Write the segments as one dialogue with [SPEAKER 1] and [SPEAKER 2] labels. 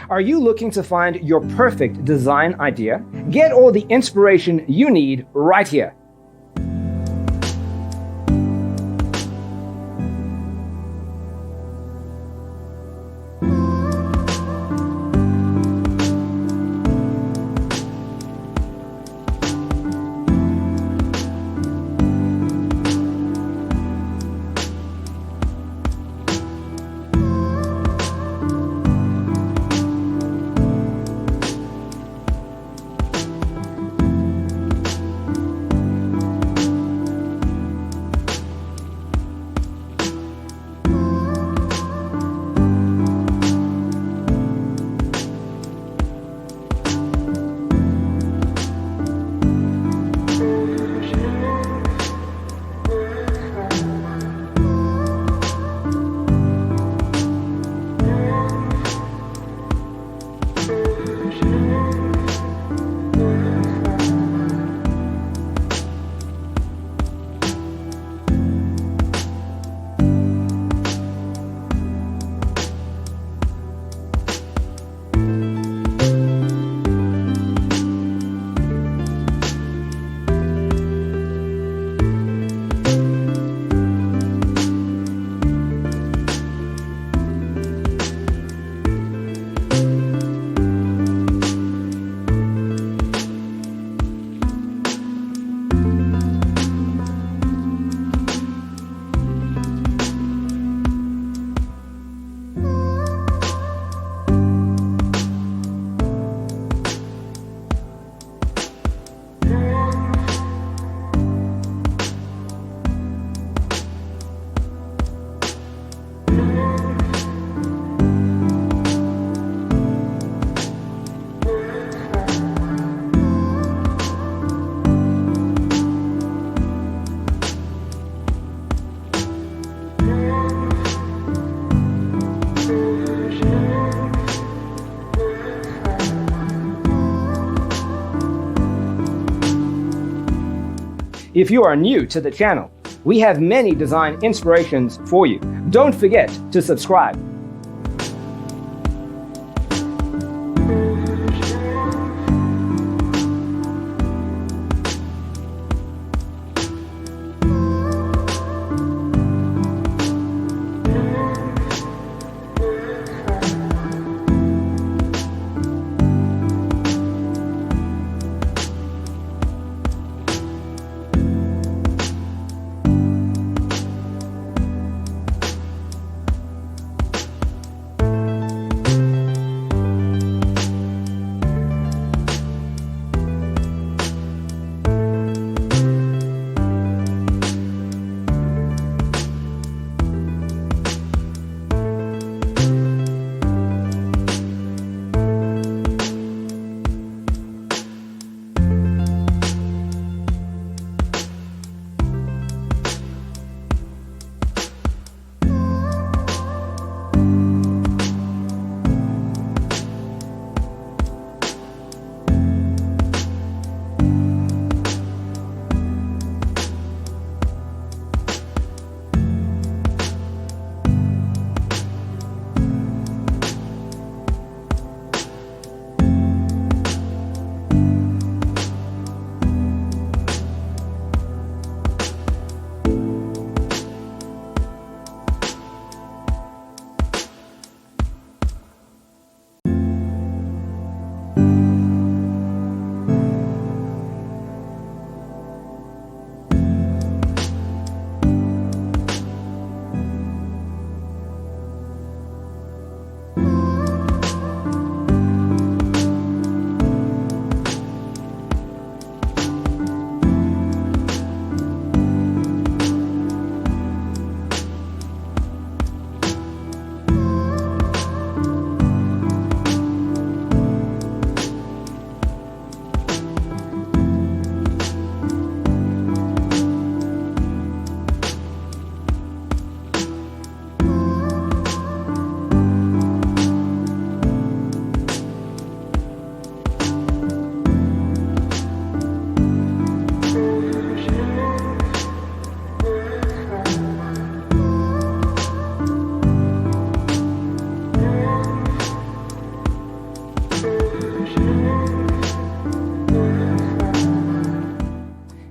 [SPEAKER 1] Are you looking to find your perfect design idea? Get all the inspiration you need right here. If you are new to the channel, we have many design inspirations for you. Don't forget to subscribe.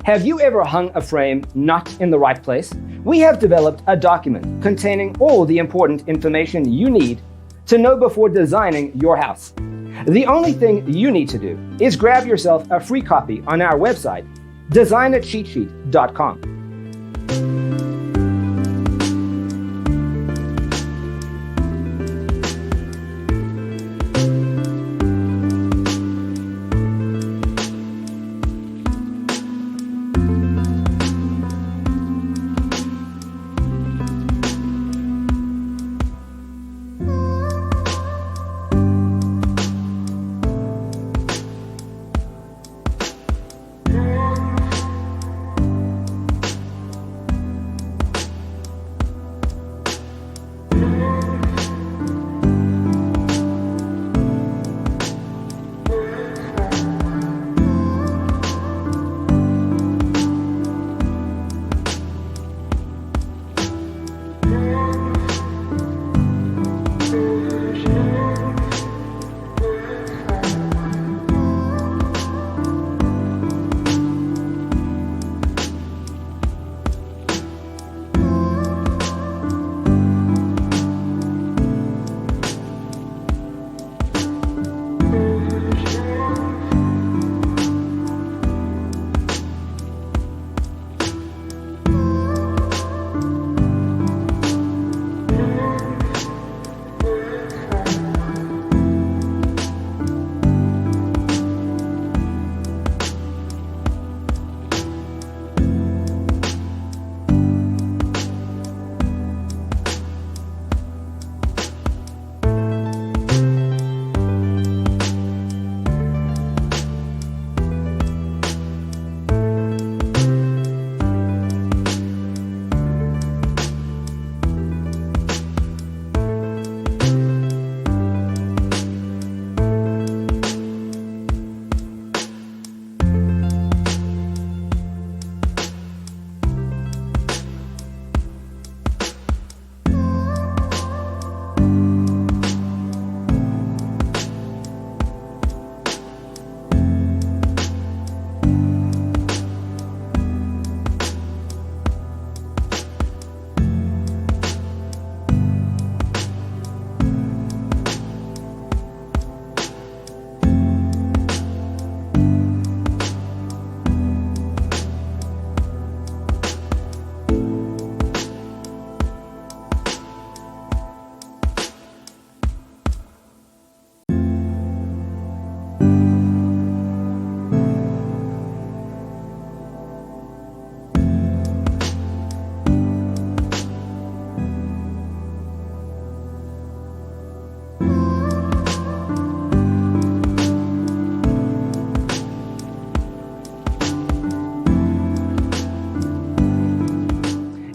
[SPEAKER 1] Have you ever hung a frame not in the right place? We have developed a document containing all the important information you need to know before designing your house. The only thing you need to do is grab yourself a free copy on our website, designercheatsheet.com.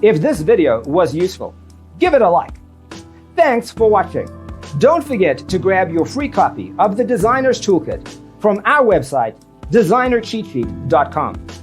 [SPEAKER 1] If this video was useful, give it a like. Thanks for watching. Don't forget to grab your free copy of the Designer's Toolkit from our website, designercheatsheet.com.